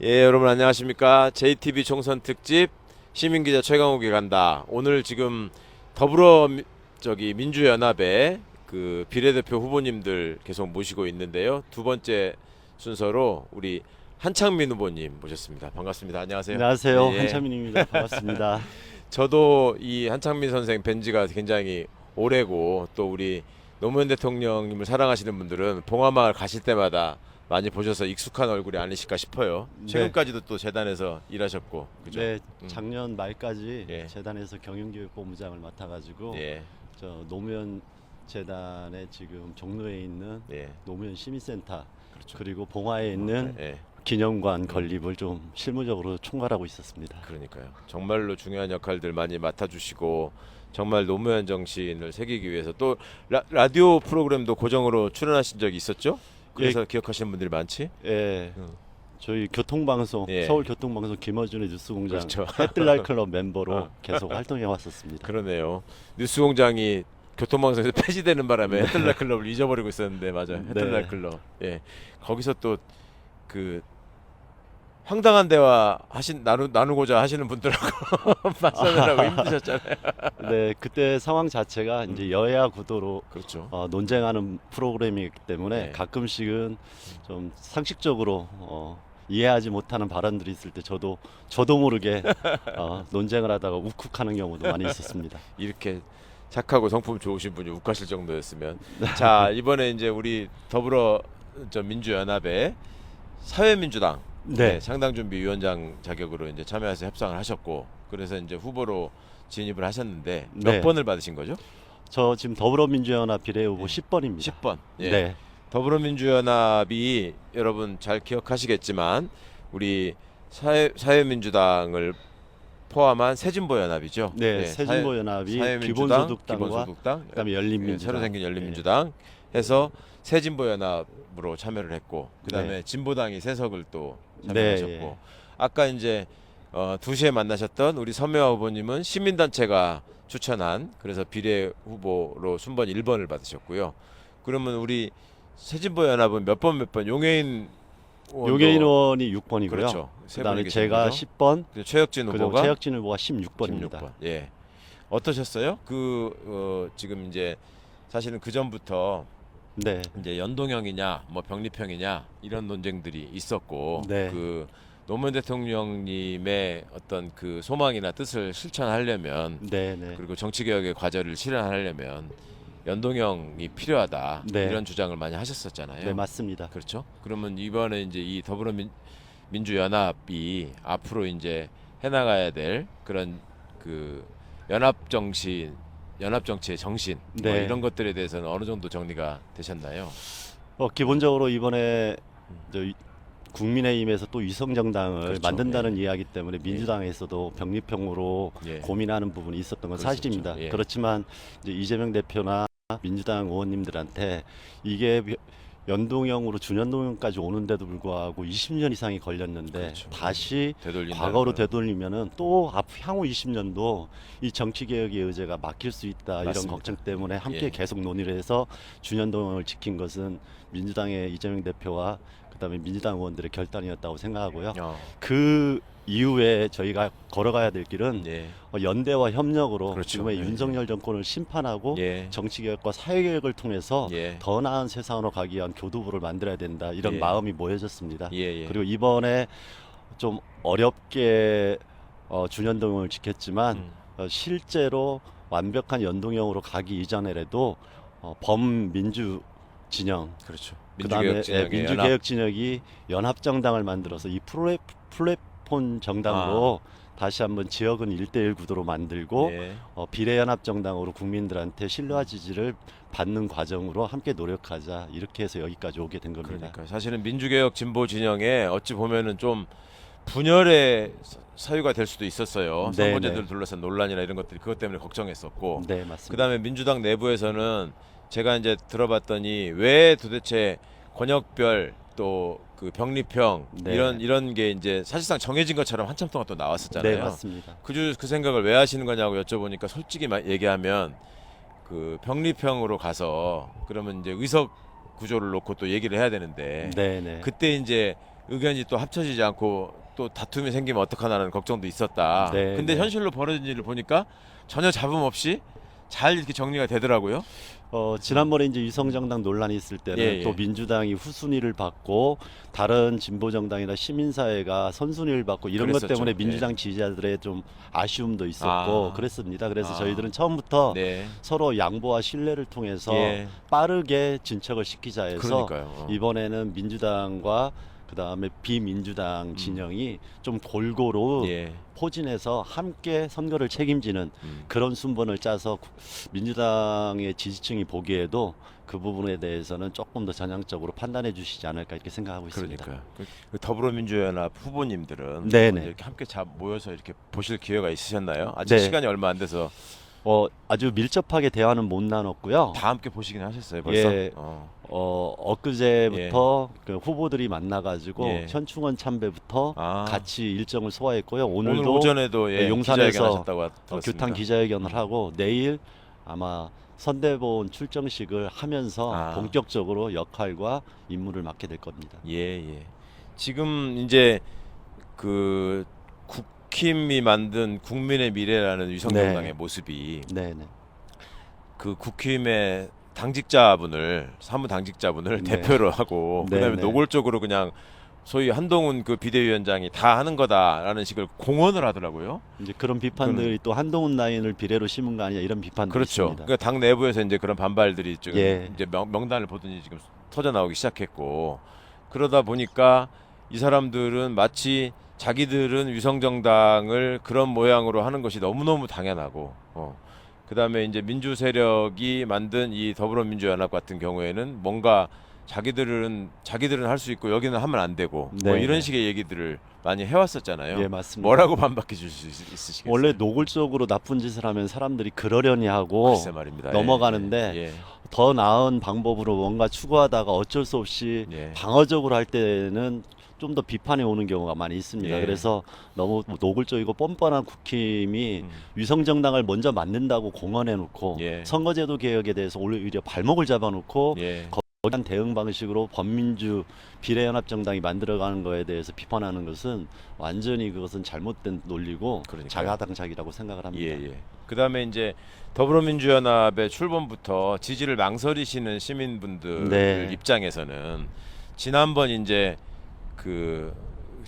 예, 여러분 안녕하십니까? JTB 총선 특집 시민기자 최강욱이 간다. 오늘 지금 더불어 민주연합의 그 비례대표 후보님들 계속 모시고 있는데요. 두 번째 순서로 우리 한창민 후보님 모셨습니다. 반갑습니다. 안녕하세요. 안녕하세요. 예. 한창민입니다. 반갑습니다. 저도 이 한창민 선생 뵌 지가 굉장히 오래고, 또 우리 노무현 대통령님을 사랑하시는 분들은 봉화마을 가실 때마다 많이 보셔서 익숙한 얼굴이 아니실까 싶어요. 네. 최근까지도 또 재단에서 일하셨고, 그죠? 네, 작년 말까지 예. 재단에서 경영기획본부장을 맡아가지고 예, 저 노무현 재단에 지금 종로에 있는 예, 노무현 시민센터 그렇죠. 그리고 봉화에 있는 예, 기념관 건립을 좀 실무적으로 총괄하고 있었습니다. 그러니까요. 정말로 중요한 역할들 많이 맡아주시고, 정말 노무현 정신을 새기기 위해서 또 라디오 프로그램도 고정으로 출연하신 적이 있었죠? 그래서 기억하시는 분들이 많지? 예, 저희 교통방송 예. 서울교통방송 김어준의 뉴스공장 그렇죠. 해뜰날 클럽 멤버로 어. 계속 활동해 왔었습니다. 그러네요. 뉴스공장이 교통방송에서 폐지되는 바람에 해뜰날 클럽을 잊어버리고 있었는데, 맞아요. 해뜰날 네. 클럽. 예, 거기서 또 그 황당한 대화 나누고자 하시는 분들하고 맞서느라고 힘드셨잖아요. 네, 그때 상황 자체가 이제 여야 구도로 그렇죠. 논쟁하는 프로그램이기 때문에 네. 가끔씩은 좀 상식적으로 이해하지 못하는 발언들이 있을 때 저도 모르게 논쟁을 하다가 욱욱하는 경우도 많이 있었습니다. 이렇게 착하고 성품 좋으신 분이 욱하실 정도였으면. 자, 이번에 이제 우리 더불어 민주연합의 사회민주당 네. 상당준비위원장 자격으로 이제 참여해서 협상을 하셨고, 그래서 이제 후보로 진입을 하셨는데 몇 네. 번을 받으신 거죠? 저 지금 더불어민주연합 비례후보 10번입니다. 10번. 예. 네. 더불어민주연합이 여러분 잘 기억하시겠지만 우리 사회민주당을 포함한 새진보연합이죠. 네, 예, 새진보연합이 사회민주당, 기본소득당과 기본소득당, 그다음에 예, 열린민주당, 새로 생긴 열린민주당 해서 새진보연합으로 참여를 했고, 그다음에 네. 진보당이 세석을 또 네, 참여하셨고, 예. 아까 이제 2시에 만나셨던 우리 선미화 후보님은 시민단체가 추천한, 그래서 비례 후보로 순번 1번을 받으셨고요. 그러면 우리 새진보연합은 몇 번 용해인 용해인 의원이 6번이고요. 그렇죠. 세 그다음에 분이 계신 제가 거죠? 10번, 그리고 최혁진 그리고 후보가 최혁진 후보가 16번입니다. 16번. 예. 어떠셨어요? 지금 이제 사실은 그 전부터 네. 이제 연동형이냐 뭐 병립형이냐 이런 논쟁들이 있었고, 네. 그 노무현 대통령님의 어떤 그 소망이나 뜻을 실천하려면, 네, 네. 그리고 정치개혁의 과제를 실현하려면 연동형이 필요하다, 네. 이런 주장을 많이 하셨었잖아요. 네, 맞습니다. 그렇죠. 그러면 이번에 이제 이 더불어민주연합이 앞으로 이제 해나가야 될 그런 그 연합정치의 정신, 뭐 네. 이런 것들에 대해서는 어느 정도 정리가 되셨나요? 기본적으로 이번에 국민의힘에서 또 위성정당을 그렇죠. 만든다는 이야기 때문에 민주당에서도 병립형으로 예. 고민하는 부분이 있었던 건 그렇죠, 사실입니다. 그렇죠. 예. 그렇지만 이제 이재명 대표나 민주당 의원님들한테 이게 연동형으로 준연동형까지 오는데도 불구하고 20년 이상이 걸렸는데 그렇죠. 다시 되돌린다는 과거로 건. 되돌리면은 또 향후 20년도 이 정치 개혁의 의제가 막힐 수 있다, 이런 맞습니다. 걱정 때문에 함께 예. 계속 논의를 해서 준연동형을 지킨 것은 민주당의 이재명 대표와 그다음에 민주당 의원들의 결단이었다고 생각하고요. 그 이후에 저희가 걸어가야 될 길은 예. 연대와 협력으로 그렇죠. 지금의 예, 윤석열 정권을 심판하고 예. 정치개혁과 사회개혁을 통해서 예. 더 나은 세상으로 가기 위한 교두보를 만들어야 된다, 이런 예. 마음이 모여졌습니다. 예. 그리고 이번에 좀 어렵게 준연동형을 지켰지만 실제로 완벽한 연동형으로 가기 이전에라도 범민주 진영, 그렇죠. 그다음에 민주개혁 민주개혁 진영이 연합정당을 만들어서 이 플랫폼 정당으로 다시 한번 지역은 1대1 구도로 만들고 예. 비례연합정당으로 국민들한테 신뢰와 지지를 받는 과정으로 함께 노력하자, 이렇게 해서 여기까지 오게 된 겁니다. 그러니까 사실은 민주개혁 진보 진영에 어찌 보면은 좀 분열의 사유가 될 수도 있었어요. 네, 선거제도를 네. 둘러싼 논란이나 이런 것들이 그것 때문에 걱정했었고, 네, 맞습니다. 그다음에 민주당 내부에서는 제가 이제 들어봤더니 왜 도대체 권역별 또 그 병립형 네. 이런 게 이제 사실상 정해진 것처럼 한참 동안 또 나왔었잖아요. 네, 맞습니다. 그 생각을 왜 하시는 거냐고 여쭤보니까, 솔직히 얘기하면 그 병립형으로 가서 그러면 이제 의석 구조를 놓고 또 얘기를 해야 되는데 네네. 그때 이제 의견이 또 합쳐지지 않고 또 다툼이 생기면 어떡하나라는 걱정도 있었다. 네, 근데 네. 현실로 벌어진 일을 보니까 전혀 잡음 없이 잘 이렇게 정리가 되더라고요. 지난번에 이제 위성정당 논란이 있을 때는 예, 예. 또 민주당이 후순위를 받고 다른 진보정당이나 시민사회가 선순위를 받고 이런 그랬었죠. 것 때문에 예. 민주당 지지자들의 좀 아쉬움도 있었고 아. 그랬습니다. 그래서 아. 저희들은 처음부터 네. 서로 양보와 신뢰를 통해서 예. 빠르게 진척을 시키자 해서 그러니까요. 이번에는 민주당과 그다음에 비민주당 진영이 좀 골고루 예. 포진해서 함께 선거를 책임지는 그런 순번을 짜서 민주당의 지지층이 보기에도 그 부분에 대해서는 조금 더 전향적으로 판단해 주시지 않을까 이렇게 생각하고 있습니다. 그러니까요. 그 더불어민주연합 후보님들은 네네. 이렇게 함께 모여서 이렇게 보실 기회가 있으셨나요? 아직 네. 시간이 얼마 안 돼서 아주 밀접하게 대화는 못 나눴고요. 다 함께 보시긴 하셨어요, 벌써? 예. 엊그제부터 그 후보들이 만나가지고 예. 현충원 참배부터 아. 같이 일정을 소화했고요. 오늘 오늘도 오전에도 예, 용산에서 기자회견 하셨다고 들었습니다. 규탄 기자회견을 하고 내일 아마 선대본 출정식을 하면서 아. 본격적으로 역할과 임무를 맡게 될 겁니다. 예, 예. 지금 이제 그 국힘이 만든 국민의 미래라는 위성정당의 네. 모습이 네네. 그 국힘의 당직자분을 사무당직자분을 네. 대표로 하고 네, 그다음에 네. 노골적으로 그냥 소위 한동훈 그 비대위원장이 다 하는 거다라는 식을 공언을 하더라고요. 이제 그런 비판들이 또 한동훈 라인을 비례로 심은 거 아니냐 이런 비판도 그렇죠. 있습니다. 그러니까 당 내부에서 이제 그런 반발들이 지금 예. 이제 명단을 보더니 지금 터져 나오기 시작했고 그러다 보니까 이 사람들은 마치 자기들은 위성정당을 그런 모양으로 하는 것이 너무너무 당연하고 그다음에 이제 민주 세력이 만든 이 더불어민주연합 같은 경우에는 뭔가 자기들은 할 수 있고 여기는 하면 안 되고 뭐 네. 이런 식의 얘기들을 많이 해왔었잖아요. 예, 맞습니다. 뭐라고 반박해 줄 수 있으시겠어요? 원래 노골적으로 나쁜 짓을 하면 사람들이 그러려니 하고 글쎄 말입니다. 넘어가는데 예, 더 나은 방법으로 뭔가 추구하다가 어쩔 수 없이 예. 방어적으로 할 때는 좀 더 비판이 오는 경우가 많이 있습니다. 예. 그래서 너무 노골적이고 뻔뻔한 국힘이 위성정당을 먼저 만든다고 공언해놓고 예. 선거제도 개혁에 대해서 오히려 발목을 잡아놓고 예. 거기한 대응 방식으로 범민주 비례연합정당이 만들어가는 거에 대해서 비판하는 것은 완전히 그것은 잘못된 논리고 그러니까요. 자가당착이라고 생각을 합니다. 예, 예. 그다음에 이제 더불어민주연합의 출범부터 지지를 망설이시는 시민분들 네. 입장에서는 지난번 이제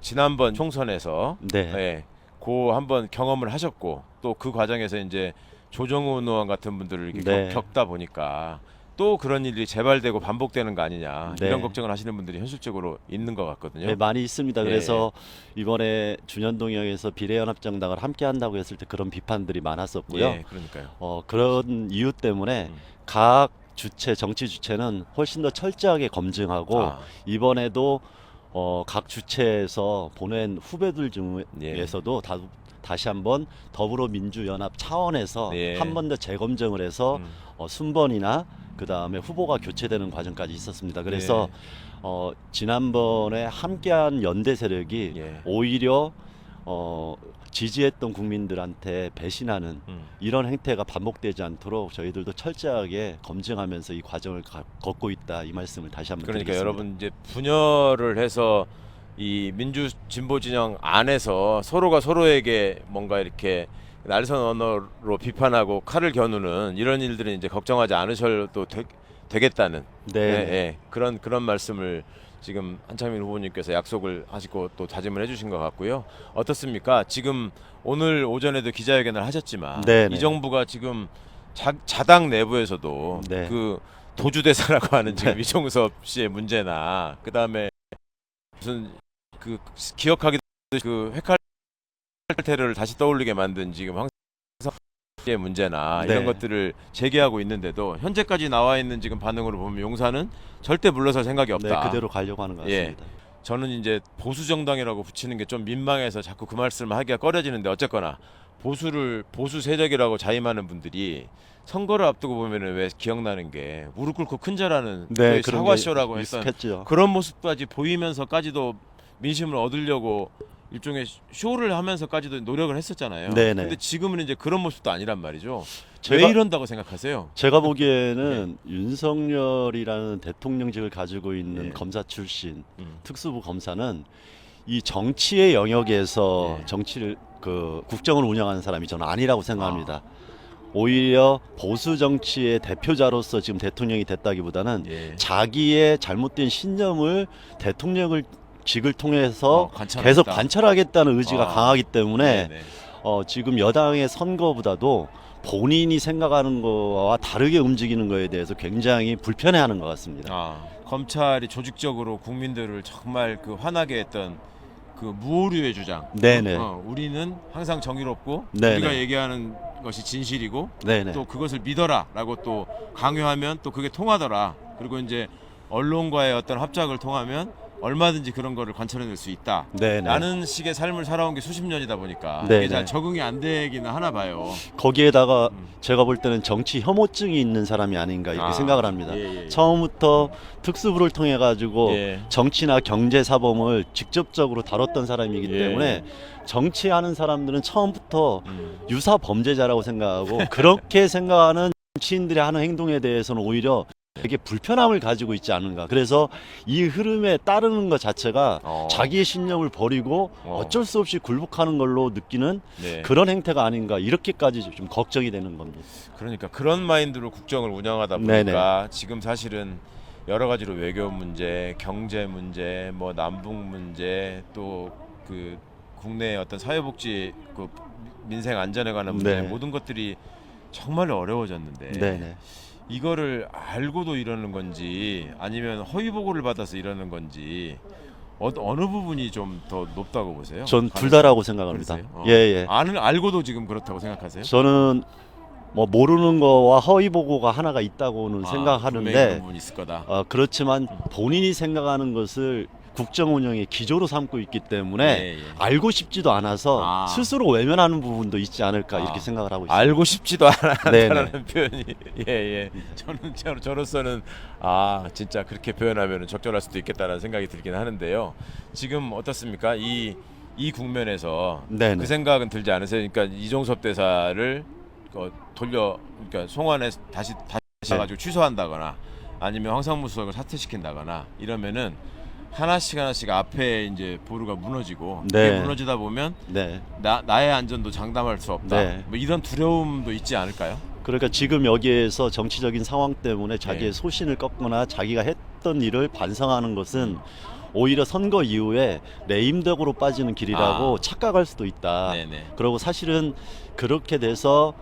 지난번 총선에서 네. 예, 그 한번 경험을 하셨고 또 그 과정에서 이제 조정훈 의원 같은 분들을 이렇게 네. 겪다 보니까 또 그런 일이 재발되고 반복되는 거 아니냐 네. 이런 걱정을 하시는 분들이 현실적으로 있는 것 같거든요. 네, 많이 있습니다. 예. 그래서 이번에 준현동역에서 비례연합정당을 함께 한다고 했을 때 그런 비판들이 많았었고요. 예, 그러니까요. 그런 이유 때문에 음. 각 주체, 정치 주체는 훨씬 더 철저하게 검증하고 아. 이번에도 각 주체에서 보낸 후배들 예. 중에서도 다시 한번 더불어민주연합 차원에서 예. 한 번 더 재검증을 해서 음. 순번이나 그 다음에 후보가 교체되는 과정까지 있었습니다. 그래서 지난번에 함께한 연대 세력이 예. 오히려 지지했던 국민들한테 배신하는 이런 행태가 반복되지 않도록 저희들도 철저하게 검증하면서 이 과정을 걷고 있다 이 말씀을 다시 한번 그러니까 드리겠습니다. 여러분 이제 분열을 해서 이 민주 진보 진영 안에서 서로가 서로에게 뭔가 이렇게 날선 언어로 비판하고 칼을 겨누는 이런 일들은 이제 걱정하지 않으셔도 되겠다는 네. 예, 그런 말씀을 지금 한창민 후보님께서 약속을 하시고 또 다짐을 해주신 것 같고요. 어떻습니까? 지금 오늘 오전에도 기자회견을 하셨지만 네, 이 네. 정부가 지금 자당 내부에서도 네. 그 도주대사라고 하는 지금 이종섭 씨의 문제나 그 다음에 무슨 그 기억하기도 그 회칼 테러를 다시 떠올리게 만든 지금 황상의 문제나 이런 네. 것들을 제기하고 있는데도 현재까지 나와 있는 지금 반응으로 보면 용산은 절대 물러설 생각이 없다. 네, 그대로 가려고 하는 것 예. 같습니다. 저는 이제 보수 정당이라고 붙이는 게 좀 민망해서 자꾸 그 말씀을 하기가 꺼려지는데 어쨌거나 보수 세력이라고 자임하는 분들이 선거를 앞두고 보면은 왜 기억나는 게 무릎 꿇고 큰절하는 네, 사과쇼라고 했던 익숙했죠. 그런 모습까지 보이면서까지도 민심을 얻으려고 일종의 쇼를 하면서까지도 노력을 했었잖아요. 네네. 근데 지금은 이제 그런 모습도 아니란 말이죠. 제가- 왜 이런다고 생각하세요? 제가 보기에는 윤석열이라는 대통령직을 가지고 있는 예. 검사 출신 음. 특수부 검사는 이 정치의 영역에서 예. 정치를 국정을 운영하는 사람이 저는 아니라고 생각합니다. 오히려 보수 정치의 대표자로서 지금 대통령이 됐다기보다는 예. 자기의 잘못된 신념을 대통령을 직을 통해서 관찰하겠다. 계속 관철하겠다는 의지가 아. 강하기 때문에 네네. 지금 여당의 선거보다도 본인이 생각하는 거와 다르게 움직이는 거에 대해서 굉장히 불편해하는 것 같습니다. 검찰이 조직적으로 국민들을 정말 그 화나게 했던 그 무오류의 주장. 네네. 우리는 항상 정의롭고 네네. 우리가 얘기하는 것이 진실이고 네네. 또 그것을 믿어라라고 또 강요하면 또 그게 통하더라. 그리고 이제 언론과의 어떤 합작을 통하면 얼마든지 그런 거를 관철해낼 수 있다. 네네. 라는 식의 삶을 살아온 게 수십 년이다 보니까 네네. 이게 잘 적응이 안 되기는 하나 봐요. 거기에다가 제가 볼 때는 정치 혐오증이 있는 사람이 아닌가 이렇게 생각을 합니다. 예. 처음부터 특수부를 통해 가지고 예. 정치나 경제 사범을 직접적으로 다뤘던 사람이기 예. 때문에 정치하는 사람들은 처음부터 음. 유사 범죄자라고 생각하고 그렇게 생각하는 정치인들이 하는 행동에 대해서는 오히려 되게 불편함을 가지고 있지 않은가. 그래서 이 흐름에 따르는 것 자체가 자기의 신념을 버리고 어쩔 수 없이 굴복하는 걸로 느끼는 네. 그런 행태가 아닌가 이렇게까지 좀 걱정이 되는 겁니다. 그러니까 그런 마인드로 국정을 운영하다 보니까 지금 사실은 여러 가지로 외교 문제, 경제 문제, 뭐 남북 문제, 또 그 국내 어떤 사회복지 그 민생 안전에 관한 문제 네. 모든 것들이 정말 어려워졌는데 네네. 이거를 알고도 이러는 건지 아니면 허위 보고를 받아서 이러는 건지 어느 부분이 좀 더 높다고 보세요? 전 둘 다라고 생각합니다. 그러세요? 예예. 알고도 지금 그렇다고 생각하세요? 저는 뭐 모르는 거와 허위 보고가 하나가 있다고는 분명히 생각하는데 그런 부분이 있을 거다. 그렇지만 본인이 생각하는 것을 국정 운영의 기조로 삼고 있기 때문에 예. 알고 싶지도 않아서 스스로 외면하는 부분도 있지 않을까 이렇게 생각을 하고 있습니다. 알고 싶지도 네네. 않다는 표현이 예. 저로서는 진짜 그렇게 표현하면 적절할 수도 있겠다는 생각이 들긴 하는데요. 지금 어떻습니까? 이 국면에서 네네. 그 생각은 들지 않으세요? 그러니까 이종섭 대사를 그러니까 송환해 다시 가지고 취소한다거나 아니면 황상무 수석을 사퇴시킨다거나 이러면은 하나씩 앞에 이제 보루가 무너지고 네. 그게 무너지다 보면 네. 나의 안전도 장담할 수 없다. 네. 뭐 이런 두려움도 있지 않을까요? 그러니까 지금 여기에서 정치적인 상황 때문에 자기의 네. 소신을 꺾거나 자기가 했던 일을 반성하는 것은 오히려 선거 이후에 레임덕으로 빠지는 길이라고 착각할 수도 있다. 네네. 그리고 사실은 그렇게 돼서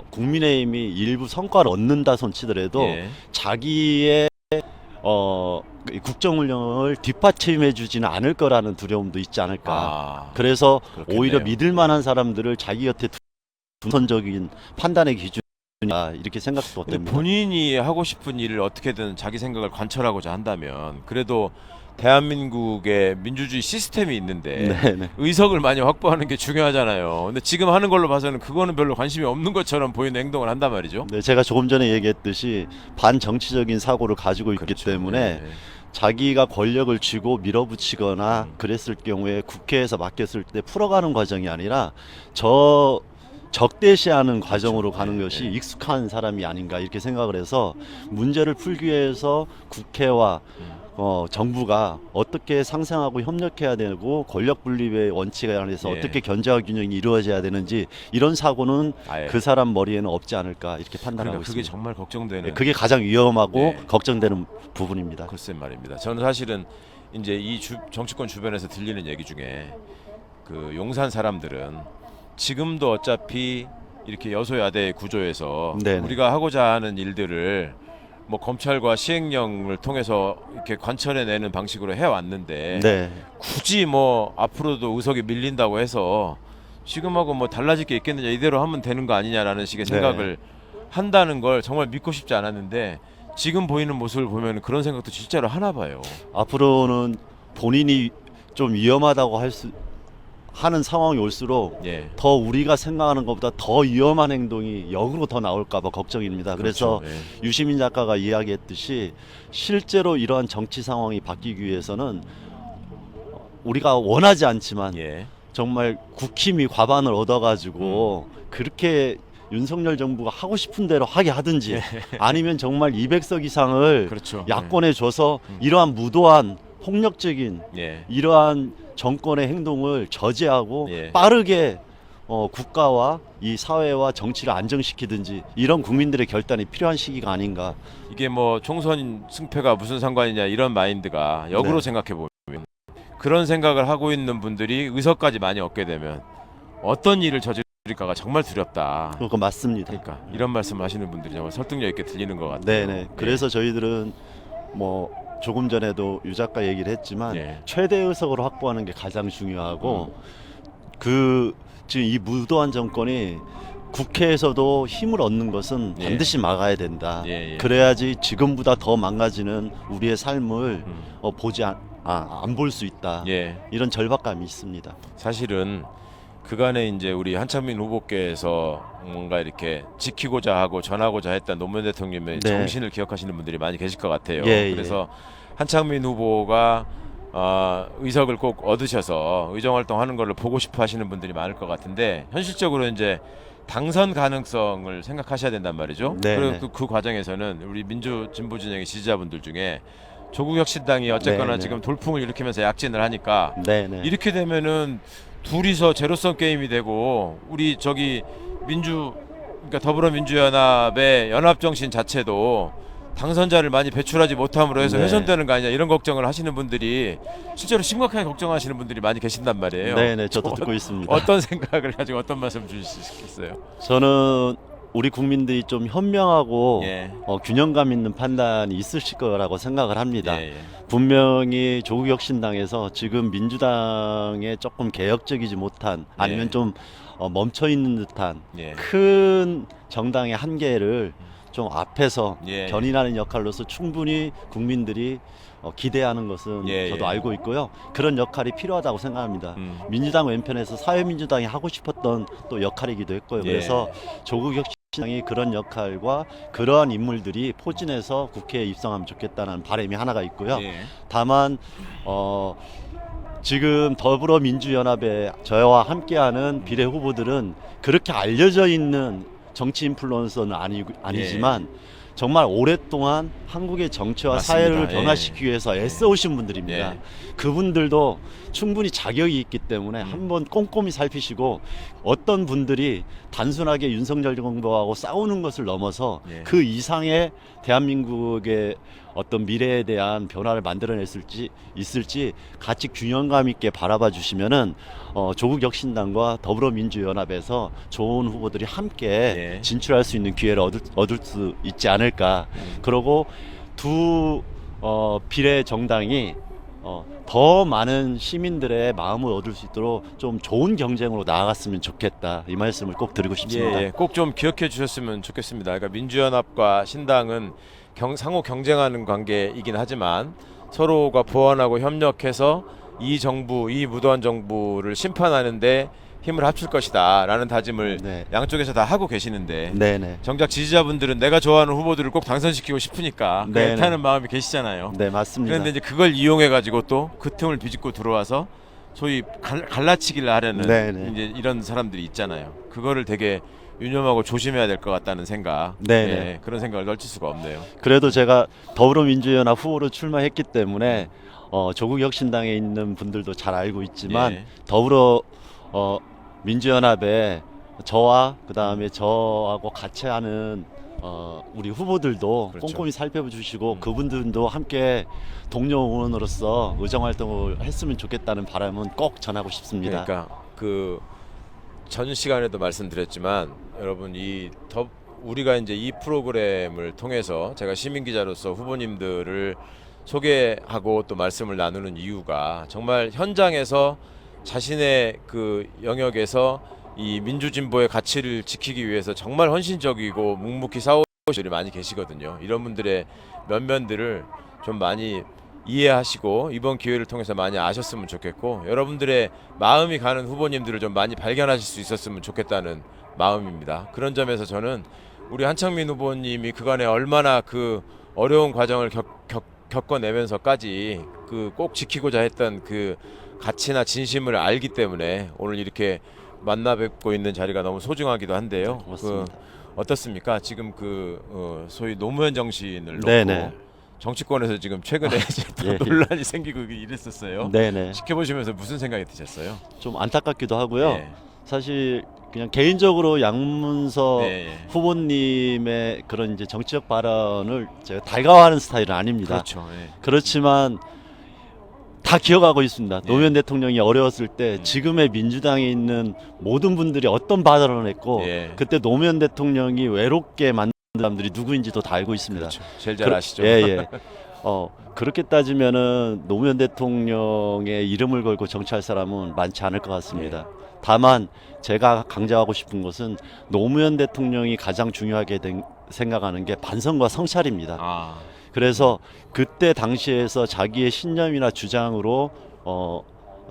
국민의힘이 일부 성과를 얻는다 손치더라도 예. 자기의 국정 운영을 뒷받침해 주지는 않을 거라는 두려움도 있지 않을까. 그래서 그렇겠네요. 오히려 믿을 만한 사람들을 자기 곁에 우선적인 판단의 기준이다 이렇게 생각도 근데 됩니다. 본인이 하고 싶은 일을 어떻게든 자기 생각을 관철하고자 한다면 그래도 대한민국의 민주주의 시스템이 있는데 네네. 의석을 많이 확보하는 게 중요하잖아요. 근데 지금 하는 걸로 봐서는 그거는 별로 관심이 없는 것처럼 보이는 행동을 한단 말이죠. 네, 제가 조금 전에 얘기했듯이 반정치적인 사고를 가지고 있기 그렇죠. 때문에 네. 자기가 권력을 쥐고 밀어붙이거나 그랬을 경우에 국회에서 맡겼을 때 풀어가는 과정이 아니라 적대시하는 과정으로 가는 것이 익숙한 사람이 아닌가 이렇게 생각을 해서 문제를 풀기 위해서 국회와 정부가 어떻게 상생하고 협력해야 되고 권력 분립의 원칙에 관해서 어떻게 견제와 균형이 이루어져야 되는지 이런 사고는 그 사람 머리에는 없지 않을까 이렇게 판단하고 그러니까 그게 있습니다. 정말 걱정되는. 그게 가장 위험하고 걱정되는 부분입니다. 글쎄 말입니다. 저는 사실은 이제 이 정치권 주변에서 들리는 얘기 중에 그 용산 사람들은 지금도 어차피 이렇게 여소야대 구조에서 네네. 우리가 하고자 하는 일들을 뭐 검찰과 시행령을 통해서 이렇게 관철해내는 방식으로 해왔는데 네. 굳이 뭐 앞으로도 의석이 밀린다고 해서 지금하고 뭐 달라질 게 있겠느냐 이대로 하면 되는 거 아니냐라는 식의 생각을 한다는 걸 정말 믿고 싶지 않았는데 지금 보이는 모습을 보면 그런 생각도 진짜로 하나 봐요. 앞으로는 본인이 좀 위험하다고 하는 상황이 올수록 더 우리가 생각하는 것보다 더 위험한 행동이 역으로 더 나올까봐 걱정입니다. 그래서 유시민 작가가 이야기했듯이 실제로 이러한 정치 상황이 바뀌기 위해서는 우리가 원하지 않지만 예. 정말 국힘이 과반을 얻어가지고 그렇게 윤석열 정부가 하고 싶은 대로 하게 하든지 아니면 정말 200석 이상을 그렇죠. 야권에 줘서 이러한 무도한 폭력적인 예. 이러한 정권의 행동을 저지하고 예. 빠르게 국가와 이 사회와 정치를 안정시키든지 이런 국민들의 결단이 필요한 시기가 아닌가. 이게 뭐 총선 승패가 무슨 상관이냐 이런 마인드가 역으로 네. 생각해 보면 그런 생각을 하고 있는 분들이 의석까지 많이 얻게 되면 어떤 일을 저지를까가 정말 두렵다. 그거 맞습니다. 그러니까 이런 말씀하시는 분들이 정말 설득력 있게 들리는 것 같아요. 네네. 그래서 저희들은 뭐 조금 전에도 유 작가 얘기를 했지만 예. 최대 의석으로 확보하는 게 가장 중요하고 그 지금 이 무도한 정권이 국회에서도 힘을 얻는 것은 예. 반드시 막아야 된다. 예, 예. 그래야지 지금보다 더 망가지는 우리의 삶을 음. 보지 안 볼 수 있다. 예. 이런 절박감이 있습니다. 사실은 그간에 이제 우리 한창민 후보께서 뭔가 이렇게 지키고자 하고 전하고자 했던 노무현 대통령의 네. 정신을 기억하시는 분들이 많이 계실 것 같아요. 예, 그래서 한창민 후보가 의석을 꼭 얻으셔서 의정 활동하는 걸로 보고 싶어 하시는 분들이 많을 것 같은데 현실적으로 이제 당선 가능성을 생각하셔야 된단 말이죠. 네, 그리고 네. 그 과정에서는 우리 민주 진보 진영의 지지자분들 중에 조국혁신당이 어쨌거나 네, 네. 지금 돌풍을 일으키면서 약진을 하니까 네네. 이렇게 되면은 둘이서 제로섬 게임이 되고 우리 저기 그러니까 더불어민주연합의 연합정신 자체도 당선자를 많이 배출하지 못함으로 해서 네. 훼손되는 거 아니냐 이런 걱정을 하시는 분들이 실제로 심각하게 걱정하시는 분들이 많이 계신단 말이에요. 네네. 저도 듣고 있습니다. 어떤 생각을 가지고 어떤 말씀 주실 수 있겠어요? 저는 우리 국민들이 좀 현명하고 예. 균형감 있는 판단이 있으실 거라고 생각을 합니다. 예, 예. 분명히 조국혁신당에서 지금 민주당에 조금 개혁적이지 못한 아니면 예. 좀 멈춰 있는 듯한 예. 큰 정당의 한계를 좀 앞에서 예. 견인하는 역할로서 충분히 국민들이 기대하는 것은 예, 저도 예. 알고 있고요. 그런 역할이 필요하다고 생각합니다. 민주당 왼편에서 사회민주당이 하고 싶었던 또 역할이기도 했고요. 예. 그래서 조국혁신당이 그런 역할과 그러한 인물들이 포진해서 국회에 입성하면 좋겠다는 바람이 하나가 있고요. 예. 다만 지금 더불어민주연합에 저와 함께하는 비례 후보들은 그렇게 알려져 있는 정치 인플루언서는 아니지만 정말 오랫동안 한국의 정치와 맞습니다. 사회를 예. 변화시키기 위해서 애써오신 분들입니다. 예. 그분들도 충분히 자격이 있기 때문에 한번 꼼꼼히 살피시고 어떤 분들이 단순하게 윤석열 정부하고 싸우는 것을 넘어서 예. 그 이상의 대한민국의 어떤 미래에 대한 변화를 있을지 같이 균형감 있게 바라봐 주시면은 조국혁신당과 더불어민주연합에서 좋은 후보들이 함께 예. 진출할 수 있는 기회를 얻을 수 있지 않을까. 그리고 두 비례 정당이 더 많은 시민들의 마음을 얻을 수 있도록 좀 좋은 경쟁으로 나아갔으면 좋겠다. 이 말씀을 꼭 드리고 싶습니다. 예, 꼭 좀 기억해 주셨으면 좋겠습니다. 그러니까 민주연합과 신당은 상호 경쟁하는 관계이긴 하지만 서로가 보완하고 협력해서 이 무도한 정부를 심판하는데 힘을 합칠 것이다라는 다짐을 네. 양쪽에서 다 하고 계시는데 네네. 정작 지지자분들은 내가 좋아하는 후보들을 꼭 당선시키고 싶으니까 네네. 애타는 마음이 계시잖아요. 네, 맞습니다. 그런데 이제 그걸 이용해 가지고 또 그 틈을 비집고 들어와서 소위 갈라치기를 하려는 네네. 이제 이런 사람들이 있잖아요. 그거를 되게 유념하고 조심해야 될 것 같다는 생각. 네네. 예, 그런 생각을 떨칠 수가 없네요. 그래도 제가 더불어민주연합 후보로 출마했기 때문에 조국혁신당에 있는 분들도 잘 알고 있지만 예. 더불어 민주연합에 저와 그다음에 저하고 같이 하는 우리 후보들도 그렇죠. 꼼꼼히 살펴주시고 그분들도 함께 동료 의원으로서 의정활동을 했으면 좋겠다는 바람은 꼭 전하고 싶습니다. 그러니까 그 전 시간에도 말씀드렸지만 여러분 우리가 이제 이 프로그램을 통해서 제가 시민 기자로서 후보님들을 소개하고 또 말씀을 나누는 이유가 정말 현장에서 자신의 그 영역에서 이 민주진보의 가치를 지키기 위해서 정말 헌신적이고 묵묵히 싸우는 분들이 많이 계시거든요. 이런 분들의 면면들을 좀 많이 이해하시고 이번 기회를 통해서 많이 아셨으면 좋겠고 여러분들의 마음이 가는 후보님들을 좀 많이 발견하실 수 있었으면 좋겠다는 마음입니다. 그런 점에서 저는 우리 한창민 후보님이 그간에 얼마나 그 어려운 과정을 겪어내면서까지 그 꼭 지키고자 했던 그 가치나 진심을 알기 때문에 오늘 이렇게 만나 뵙고 있는 자리가 너무 소중하기도 한데요. 고맙습니다. 어떻습니까? 지금 소위 노무현 정신을 놓고 네네. 정치권에서 지금 최근에 이제 또 예. 논란이 생기고 이랬었어요. 네네. 지켜보시면서 무슨 생각이 드셨어요? 좀 안타깝기도 하고요. 예. 사실 그냥 개인적으로 양문석 예, 예. 후보님의 그런 이제 정치적 발언을 제가 달가워하는 스타일은 아닙니다. 그렇죠. 예. 그렇지만 다 기억하고 있습니다. 예. 노무현 대통령이 어려웠을 때 지금의 민주당에 있는 모든 분들이 어떤 발언을 했고 예. 그때 노무현 대통령이 외롭게 만든 사람들이 누구인지도 다 알고 있습니다. 그렇죠. 제일 잘 아시죠. 예, 예. 그렇게 따지면은 노무현 대통령의 이름을 걸고 정치할 사람은 많지 않을 것 같습니다. 다만 제가 강조하고 싶은 것은 노무현 대통령이 가장 중요하게 생각하는 게 반성과 성찰입니다. 아, 그래서 그때 당시에서 자기의 신념이나 주장으로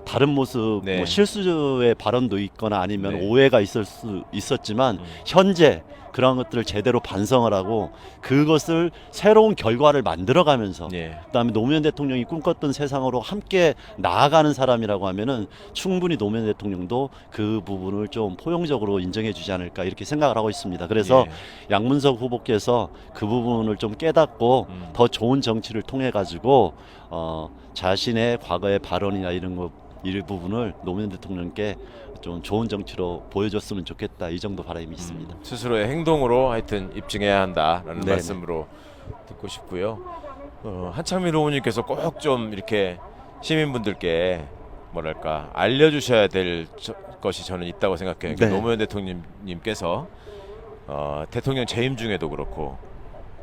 다른 모습, 네. 뭐 실수의 발언도 있거나 아니면 네. 오해가 있을 수 있었지만 현재 그런 것들을 제대로 반성을 하고 그것을 새로운 결과를 만들어가면서 예. 그다음에 노무현 대통령이 꿈꿨던 세상으로 함께 나아가는 사람이라고 하면은 충분히 노무현 대통령도 그 부분을 좀 포용적으로 인정해주지 않을까 이렇게 생각을 하고 있습니다. 그래서 예. 양문석 후보께서 그 부분을 좀 깨닫고 더 좋은 정치를 통해 가지고 자신의 과거의 발언이나 이런 거 일부분을 노무현 대통령께 좀 좋은 정치로 보여줬으면 좋겠다 이 정도 바람이 있습니다. 스스로의 행동으로 하여튼 입증해야 한다라는 네네. 말씀으로 듣고 싶고요. 한창민 후보님께서 꼭 좀 이렇게 시민분들께 뭐랄까 알려주셔야 될 것이 저는 있다고 생각해요. 그러니까 네. 노무현 대통령님께서 대통령 재임 중에도 그렇고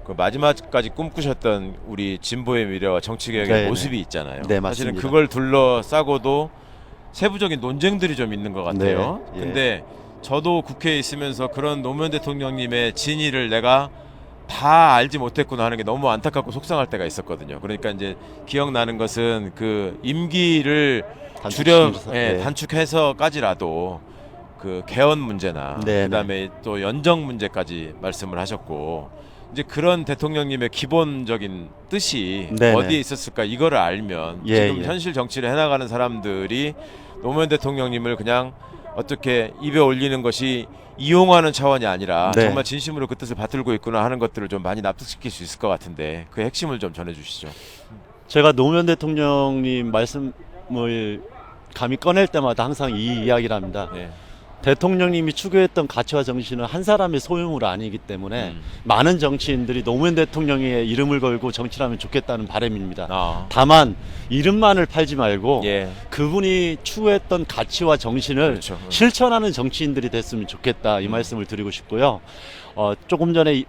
그 마지막까지 꿈꾸셨던 우리 진보의 미래와 정치개혁의 네네. 모습이 있잖아요. 네, 사실은 맞습니다. 그걸 둘러싸고도 세부적인 논쟁들이 좀 있는 것 같아요. 네, 예. 근데 저도 국회에 있으면서 그런 노무현 대통령님의 진위를 내가 다 알지 못했구나 하는 게 너무 안타깝고 속상할 때가 있었거든요. 그러니까 이제 기억나는 것은 그 임기를 단축시켜서, 단축해서까지라도 그 개헌 문제나 네, 그다음에 또 연정 문제까지 말씀을 하셨고 이제 그런 대통령님의 기본적인 뜻이 네네. 어디에 있었을까 이거를 알면 예, 지금 예. 현실 정치를 해나가는 사람들이 노무현 대통령님을 그냥 어떻게 입에 올리는 것이 이용하는 차원이 아니라 네. 정말 진심으로 그 뜻을 받들고 있구나 하는 것들을 좀 많이 납득시킬 수 있을 것 같은데 그 핵심을 좀 전해주시죠. 제가 노무현 대통령님 말씀을 감히 꺼낼 때마다 항상 이 이야기를 합니다. 네. 대통령님이 추구했던 가치와 정신은 한 사람의 소유물이 아니기 때문에 많은 정치인들이 노무현 대통령의 이름을 걸고 정치를 하면 좋겠다는 바람입니다. 아. 다만 이름만을 팔지 말고 예. 그분이 추구했던 가치와 정신을 그렇죠. 실천하는 정치인들이 됐으면 좋겠다 이 말씀을 드리고 싶고요. 조금 전에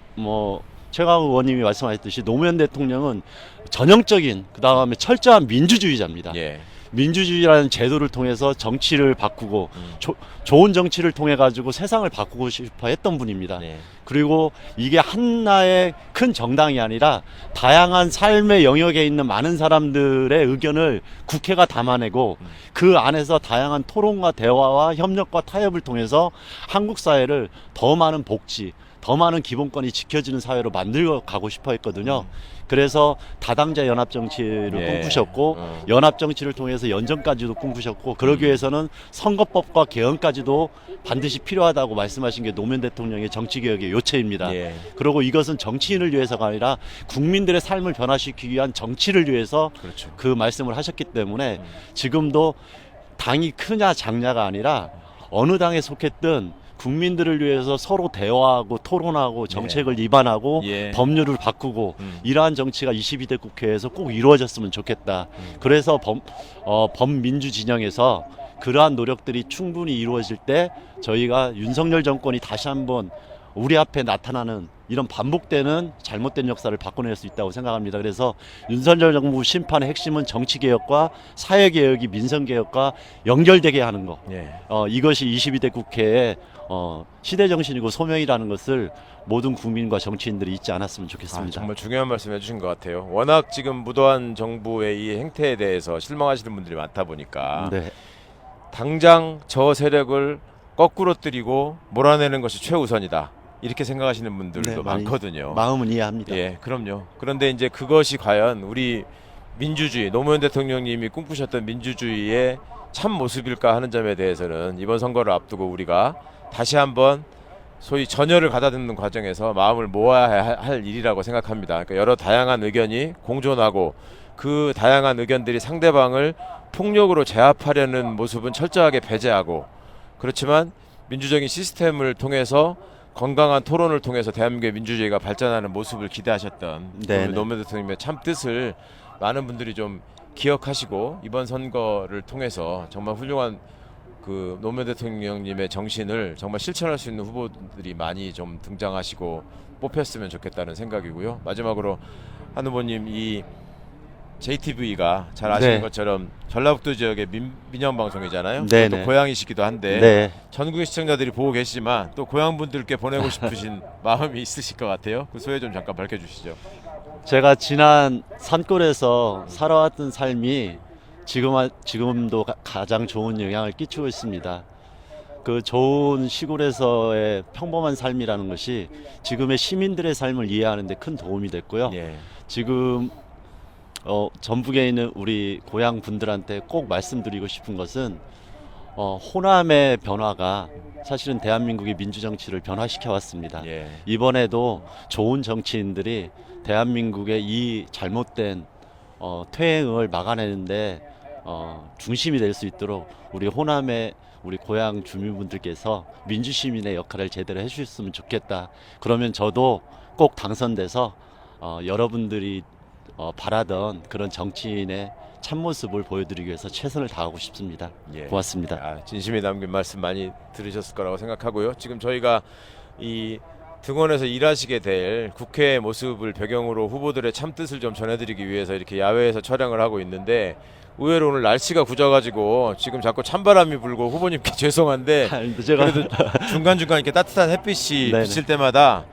최강욱 의원님이 말씀하셨듯이 노무현 대통령은 전형적인 그 다음에 철저한 민주주의자입니다. 예. 민주주의라는 제도를 통해서 정치를 바꾸고 좋은 정치를 통해 가지고 세상을 바꾸고 싶어 했던 분입니다. 네. 그리고 이게 하나의 큰 정당이 아니라 다양한 삶의 영역에 있는 많은 사람들의 의견을 국회가 담아내고 그 안에서 다양한 토론과 대화와 협력과 타협을 통해서 한국 사회를 더 많은 복지, 더 많은 기본권이 지켜지는 사회로 만들어 가고 싶어 했거든요. 그래서 다당제 연합 정치를 예. 꿈꾸셨고 연합 정치를 통해서 연정까지도 꿈꾸셨고 그러기 위해서는 선거법과 개헌까지도 반드시 필요하다고 말씀하신 게 노무현 대통령의 정치 개혁의 요체입니다. 예. 그리고 이것은 정치인을 위해서가 아니라 국민들의 삶을 변화시키기 위한 정치를 위해서 그렇죠. 그 말씀을 하셨기 때문에 지금도 당이 크냐 작냐가 아니라 어느 당에 속했든 국민들을 위해서 서로 대화하고 토론하고 정책을 입안하고 예. 법률을 바꾸고 이러한 정치가 22대 국회에서 꼭 이루어졌으면 좋겠다. 그래서 범민주 진영에서 그러한 노력들이 충분히 이루어질 때 저희가 윤석열 정권이 다시 한번 우리 앞에 나타나는 이런 반복되는 잘못된 역사를 바꿔낼 수 있다고 생각합니다. 그래서 윤석열 정부 심판의 핵심은 정치개혁과 사회개혁이 민생개혁과 연결되게 하는 것. 예. 이것이 22대 국회의 시대정신이고 소명이라는 것을 모든 국민과 정치인들이 잊지 않았으면 좋겠습니다. 정말 중요한 말씀 해주신 것 같아요. 워낙 지금 무도한 정부의 이 행태에 대해서 실망하시는 분들이 많다 보니까 네. 당장 저 세력을 거꾸로 뜨리고 몰아내는 것이 최우선이다. 이렇게 생각하시는 분들도 네, 많거든요. 마음은 이해합니다. 예, 그럼요. 그런데 이제 그것이 과연 우리 민주주의, 노무현 대통령님이 꿈꾸셨던 민주주의의 참 모습일까 하는 점에 대해서는 이번 선거를 앞두고 우리가 다시 한번 소위 전열을 가다듬는 과정에서 마음을 모아야 할 일이라고 생각합니다. 그러니까 여러 다양한 의견이 공존하고 그 다양한 의견들이 상대방을 폭력으로 제압하려는 모습은 철저하게 배제하고, 그렇지만 민주적인 시스템을 통해서 건강한 토론을 통해서 대한민국의 민주주의가 발전하는 모습을 기대하셨던 네네. 노무현 대통령의 참 뜻을 많은 분들이 좀 기억하시고 이번 선거를 통해서 정말 훌륭한 그 노무현 대통령님의 정신을 정말 실천할 수 있는 후보들이 많이 좀 등장하시고 뽑혔으면 좋겠다는 생각이고요. 마지막으로 한 후보님, 이 JTB가 잘 아시는 네. 것처럼 전라북도 지역의 민영 방송이잖아요. 네네. 또 고향이시기도 한데 네. 전국의 시청자들이 보고 계시지만 또 고향 분들께 보내고 싶으신 마음이 있으실 것 같아요. 그 소회 좀 잠깐 밝혀주시죠. 제가 지난 산골에서 살아왔던 삶이 지금도 가장 좋은 영향을 끼치고 있습니다. 그 좋은 시골에서의 평범한 삶이라는 것이 지금의 시민들의 삶을 이해하는 데 큰 도움이 됐고요. 예. 지금 전북에 있는 우리 고향 분들한테 꼭 말씀드리고 싶은 것은 호남의 변화가 사실은 대한민국의 민주정치를 변화시켜 왔습니다. 예. 이번에도 좋은 정치인들이 대한민국의 이 잘못된 퇴행을 막아내는데 중심이 될 수 있도록 우리 호남의 우리 고향 주민분들께서 민주시민의 역할을 제대로 해주셨으면 좋겠다. 그러면 저도 꼭 당선돼서 여러분들이 바라던 그런 정치인의 참모습을 보여드리기 위해서 최선을 다하고 싶습니다. 예. 고맙습니다. 아, 진심이 담긴 말씀 많이 들으셨을 거라고 생각하고요. 지금 저희가 이 등원에서 일하시게 될 국회의 모습을 배경으로 후보들의 참뜻을 좀 전해드리기 위해서 이렇게 야외에서 촬영을 하고 있는데, 의외로 오늘 날씨가 굳어가지고 지금 자꾸 찬바람이 불고 후보님께 죄송한데 제가 그래도 중간중간 이렇게 따뜻한 햇빛이 네네. 비칠 때마다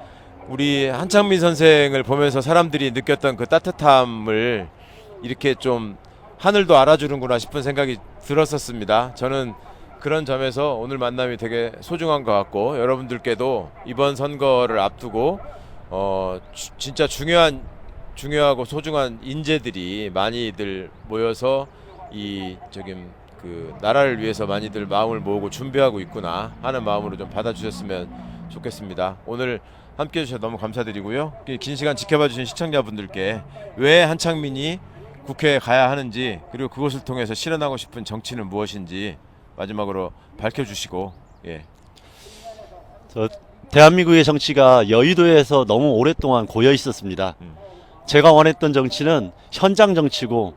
우리 한창민 선생을 보면서 사람들이 느꼈던 그 따뜻함을 이렇게 좀 하늘도 알아주는구나 싶은 생각이 들었었습니다. 저는 그런 점에서 오늘 만남이 되게 소중한 것 같고, 여러분들께도 이번 선거를 앞두고 진짜 중요하고 소중한 인재들이 많이들 모여서 그 나라를 위해서 많이들 마음을 모으고 준비하고 있구나 하는 마음으로 좀 받아주셨으면 좋겠습니다. 오늘 함께 해주셔서 너무 감사드리고요. 긴 시간 지켜봐 주신 시청자분들께 왜 한창민이 국회에 가야 하는지, 그리고 그것을 통해서 실현하고 싶은 정치는 무엇인지 마지막으로 밝혀주시고. 예. 대한민국의 정치가 여의도에서 너무 오랫동안 고여 있었습니다. 제가 원했던 정치는 현장 정치고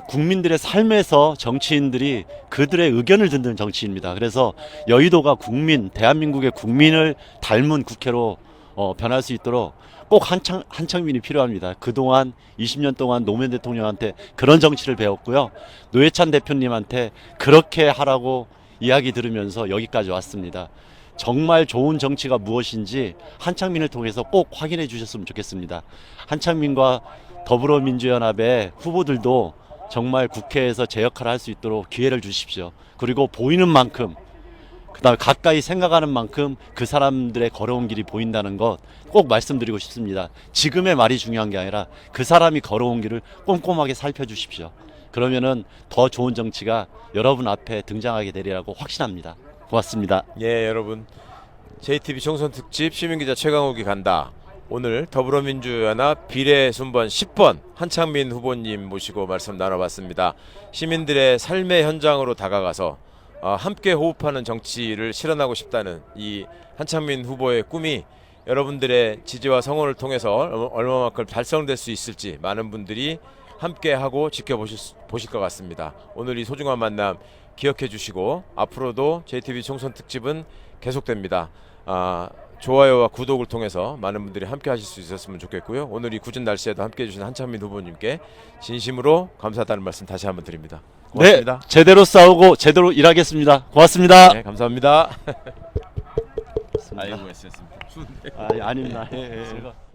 국민들의 삶에서 정치인들이 그들의 의견을 듣는 정치입니다. 그래서 여의도가 대한민국의 국민을 닮은 국회로 변할 수 있도록 꼭 한창민이 필요합니다. 그동안 20년 동안 노무현 대통령한테 그런 정치를 배웠고요. 노회찬 대표님한테 그렇게 하라고 이야기 들으면서 여기까지 왔습니다. 정말 좋은 정치가 무엇인지 한창민을 통해서 꼭 확인해 주셨으면 좋겠습니다. 한창민과 더불어민주연합의 후보들도 정말 국회에서 제 역할을 할 수 있도록 기회를 주십시오. 그리고 보이는 만큼, 그다음에 가까이 생각하는 만큼 그 사람들의 걸어온 길이 보인다는 것 꼭 말씀드리고 싶습니다. 지금의 말이 중요한 게 아니라 그 사람이 걸어온 길을 꼼꼼하게 살펴주십시오. 그러면은 더 좋은 정치가 여러분 앞에 등장하게 되리라고 확신합니다. 고맙습니다. 예, 여러분, JTB 총선 특집 시민기자 최강욱이 간다. 오늘 더불어민주연합 비례 순번 10번 한창민 후보님 모시고 말씀 나눠봤습니다. 시민들의 삶의 현장으로 다가가서 함께 호흡하는 정치를 실현하고 싶다는 이 한창민 후보의 꿈이 여러분들의 지지와 성원을 통해서 얼마만큼 달성될 수 있을지 많은 분들이 함께하고 지켜보실 것 같습니다. 오늘 이 소중한 만남 기억해 주시고 앞으로도 JTB 총선 특집은 계속됩니다. 좋아요와 구독을 통해서 많은 분들이 함께 하실 수 있었으면 좋겠고요. 오늘 이 굳은 날씨에도 함께 해주신 한창민 후보님께 진심으로 감사하다는 말씀 다시 한번 드립니다. 고맙습니다. 네, 제대로 싸우고 제대로 일하겠습니다. 고맙습니다. 네, 감사합니다. 아이고, 애쓰셨습니다. 아닙니다. 예, 예.